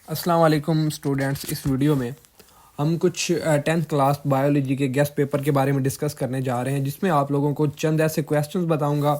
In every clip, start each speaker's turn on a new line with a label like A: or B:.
A: अस्सलाम वालेकुम स्टूडेंट्स। इस वीडियो में हम कुछ 10th क्लास बायोलॉजी के गेस्ट पेपर के बारे में डिस्कस करने जा रहे हैं, जिसमें आप लोगों को चंद ऐसे क्वेश्चंस बताऊंगा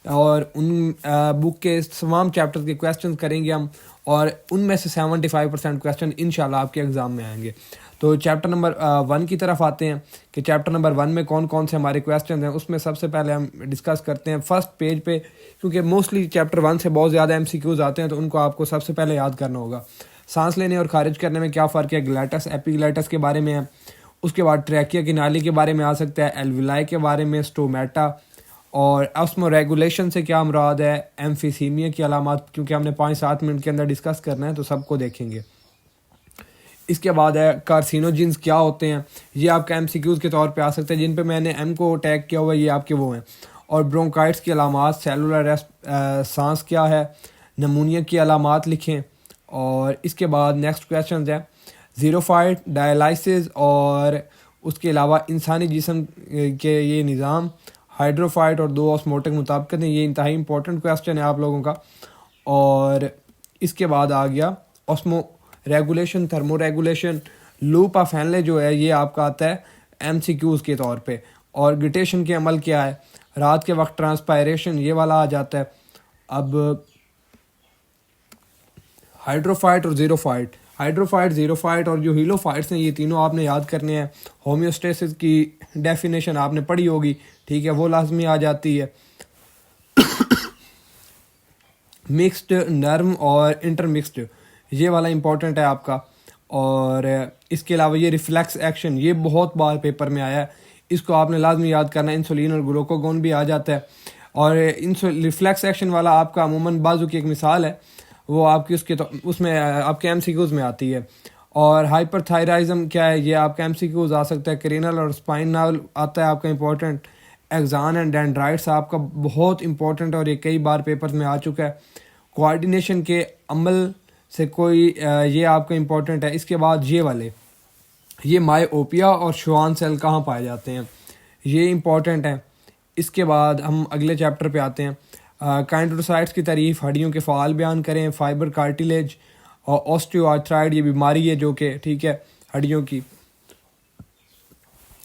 A: और उन बुक के तमाम चैप्टर्स के क्वेश्चंस करेंगे हम, और उनमें से 75% क्वेश्चन इंशाल्लाह आपके एग्ज़ाम में आएंगे। तो चैप्टर नंबर 1 की तरफ आते हैं कि चैप्टर नंबर 1 में कौन कौन से हमारे क्वेश्चन हैं। उसमें सबसे पहले हम डिस्कस करते हैं फर्स्ट पेज पे, क्योंकि मोस्टली चैप्टर 1 से बहुत ज़्यादा MCQs आते हैं, तो उनको आपको सबसे पहले याद करना होगा। सांस लेने और खारिज करने में क्या फ़र्क है, ग्लैटस एपिग्लैटस के बारे में है। उसके बाद ट्रैकिया की नाली के बारे में आ सकता है, एल्विलाई के बारे में, स्टोमेटा, और ऑस्मोरेगुलेशन से क्या मुराद है, एम्फीसीमिया की अलामत, क्योंकि हमने 5-7 मिनट के अंदर डिस्कस करना है तो सबको देखेंगे। इसके बाद है कार्सिनोजिन्स क्या होते हैं, ये आपका MCQs के तौर पे आ सकते हैं, जिन पे मैंने M को टैग किया हुआ है, ये आपके वो हैं। और ब्रोंकाइट्स की अलामात, सेलुलर सांस क्या है, नमूनिया की अलामात लिखें। और इसके बाद नेक्स्ट क्वेश्चन है ज़ीरोफाइट, डायलाइसिस और उसके अलावा इंसानी जिस्म के ये निज़ाम, हाइड्रोफाइट और दो ऑस्मोटिक मुताबिकत हैं। ये इंतहाई इंपॉर्टेंट क्वेश्चन है आप लोगों का। और इसके बाद आ गया osmo regulation, thermo regulation, loop of Henle जो है ये आपका आता है MCQs के तौर पे। और ग्रेटेशन के अमल क्या है, रात के वक्त ट्रांसपायरेशन, ये वाला आ जाता है। अब हाइड्रोफाइट और ज़ीरोफाइट और जो हीलोफाइट्स हैं, ये तीनों आपने याद करने हैं। होम्योस्टेसिस की डेफिनेशन आपने पढ़ी होगी, ठीक है, वो लाजमी आ जाती है। मिक्स्ड, नर्म और इंटरमिक्स्ड, ये वाला इंपॉर्टेंट है आपका। और इसके अलावा ये रिफ्लेक्स एक्शन, ये बहुत बार पेपर में आया है, इसको आपने लाजमी याद करना है। इंसुलिन और ग्लूकागोन भी आ जाता है। और रिफ्लेक्स एक्शन वाला आपका अमूमन बाजू की एक मिसाल है, वो आपकी उसके तो उसमें आपके MCQs में आती है। और हाइपरथायराइज्म क्या है, ये आपका MCQs आ सकता है। क्रेनल और स्पाइनल आता है आपका इंपॉर्टेंट। एक्सान एंड डेंड्राइट्स आपका बहुत इंपॉर्टेंट और ये कई बार पेपर में आ चुका है। कोऑर्डिनेशन के अमल से कोई ये आपका इंपॉर्टेंट है। इसके बाद ये वाले, ये मायोपिया और श्वान सेल कहाँ पाए जाते हैं, ये इंपॉर्टेंट है। इसके बाद हम अगले चैप्टर पे आते हैं। काइंड्रोसाइट्स की तारीफ, हड्डियों के फ़ाल बयान करें, फाइबर कार्टिलेज और ऑस्टियोआर्थराइड, ये बीमारी है जो कि ठीक है हड्डियों की।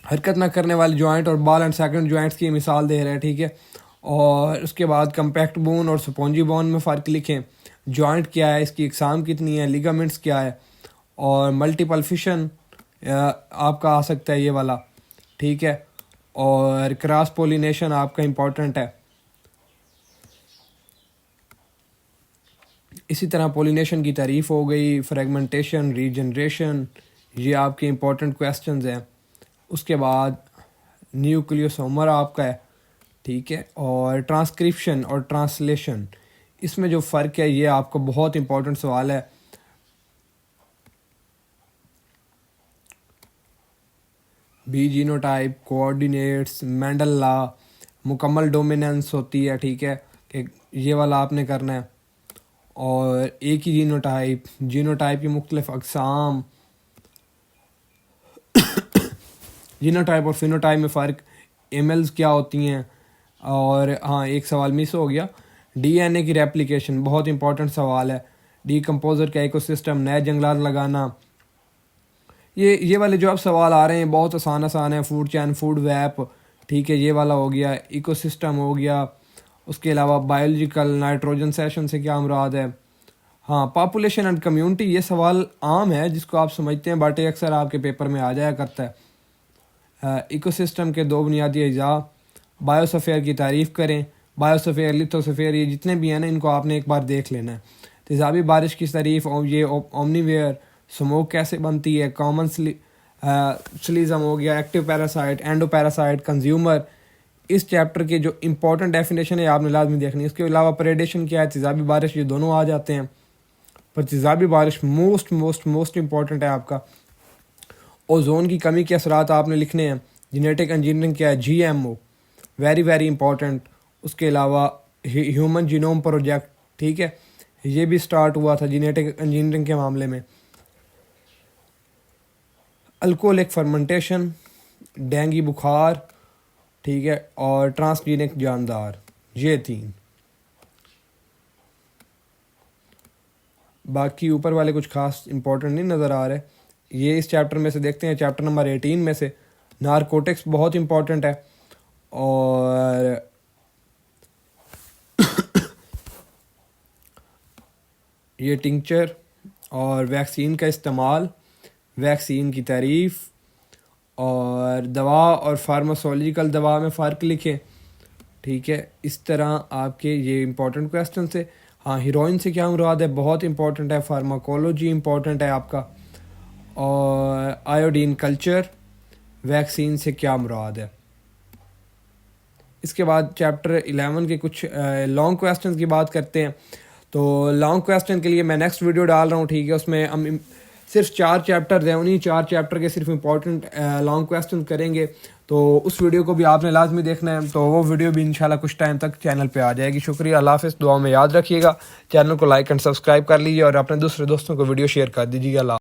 A: हरकत ना करने वाले जॉइंट और बॉल एंड सेकंड जॉइंट्स की मिसाल दे रहे हैं, ठीक है। और उसके बाद कम्पैक्ट बोन और स्पॉन्जी बोन में फ़र्क लिखें। जॉइंट क्या है, इसकी इकसाम कितनी है, लिगामेंट्स क्या है। और मल्टीपल फिशन आपका आ सकता है ये वाला, ठीक है। और क्रॉस पोलिनेशन आपका इम्पॉर्टेंट है। इसी तरह पोलिनेशन की तारीफ़ हो गई, फ्रेगमेंटेशन, रीजनरेशन, ये आपके इम्पॉर्टेंट क्वेश्चंस हैं। उसके बाद न्यूक्लियोसोमर आपका है, ठीक है। और ट्रांसक्रिप्शन और ट्रांसलेशन, इसमें जो फ़र्क है ये आपका बहुत इंपॉर्टेंट सवाल है। B genotype, coordinates, Mendel law, मुकम्मल डोमिनेंस होती है, ठीक है, कि ये वाला आपने करना है। और एक ही जीनोटाइप की मुख्तलिफ अक़साम, जीनोटाइप और फिनोटाइप में फ़र्क, एमएल्स क्या होती हैं। और हाँ, एक सवाल मिस हो गया, DNA की रेप्लिकेशन बहुत इंपॉर्टेंट सवाल है। डीकम्पोज़र का इकोसिस्टम, नए जंगलात लगाना, ये वाले जो अब सवाल आ रहे हैं बहुत आसान है। फूड चैन, फूड वेप, ठीक है, ये वाला हो गया। इकोसिस्टम हो गया। उसके अलावा बायोलॉजिकल, नाइट्रोजन सेशन से क्या मुराद है। हाँ, पॉपुलेशन एंड कम्युनिटी, ये सवाल आम है जिसको आप समझते हैं, बट ये अक्सर आपके पेपर में आ जाया करता है। इकोसिस्टम के दो बुनियादी अज़ा, बायोस्फीयर की तारीफ़ करें। बायोस्फीयर, लिथोस्फीयर, ये जितने भी हैं ना, इनको आपने एक बार देख लेना है। तेज़ाबी बारिश की तारीफ़, ये ओमनीवेयर, स्मोक कैसे बनती है, कॉमन स्लीज़म हो गया, active parasite, endo parasite, consumer. इस चैप्टर के जो इंपॉर्टेंट डेफिनेशन है आपने लाजमी देखनी है। इसके अलावा प्रेडेशन क्या है, तेज़ाबी बारिश, ये दोनों आ जाते हैं। पर तेज़ाबी बारिश मोस्ट इंपॉर्टेंट है आपका। ओजोन की कमी के असरात आपने लिखने हैं। जेनेटिक इंजीनियरिंग क्या है, GMO, वेरी इंपॉर्टेंट। उसके अलावा ह्यूमन जीनोम प्रोजेक्ट, ठीक है, ये भी स्टार्ट हुआ था जेनेटिक इंजीनियरिंग के मामले में। अल्कोहलिक फर्मेंटेशन, डेंगू बुखार, ठीक है, और ट्रांसजेनिक जानदार, ये 3। बाकी ऊपर वाले कुछ खास इंपॉर्टेंट नहीं नज़र आ रहे। ये इस चैप्टर में से देखते हैं, चैप्टर नंबर 18 में से नारकोटिक्स बहुत इंपॉर्टेंट है। और ये टिंचर और वैक्सीन का इस्तेमाल, वैक्सीन की तारीफ़, और दवा और फार्मासोलॉजिकल दवा में फ़र्क लिखें। ठीक है, इस तरह आपके ये इंपॉर्टेंट क्वेश्चन से। हाँ, हीरोइन से क्या मुराद है, बहुत इंपॉर्टेंट है। फार्माकोलॉजी इंपॉर्टेंट है आपका। और आयोडीन कल्चर, वैक्सीन से क्या मुराद है। इसके बाद चैप्टर 11 के कुछ लॉन्ग क्वेश्चन की बात करते हैं। तो लॉन्ग क्वेश्चन के लिए मैं नेक्स्ट वीडियो डाल रहा हूँ। ठीक है, उसमें हम सिर्फ 4 चैप्टर हैं, उन्हीं 4 चैप्टर के सिर्फ इंपॉर्टेंट लॉन्ग क्वेश्चन करेंगे। तो उस वीडियो को भी आपने लाजमी देखना है। तो वो वीडियो भी इंशाल्लाह कुछ टाइम तक चैनल पे आ जाएगी। शुक्रिया, अल्लाह हाफ़िज़। दुआ में याद रखिएगा। चैनल को लाइक एंड सब्सक्राइब कर लीजिए और अपने दूसरे दोस्तों को वीडियो शेयर कर दीजिएगा।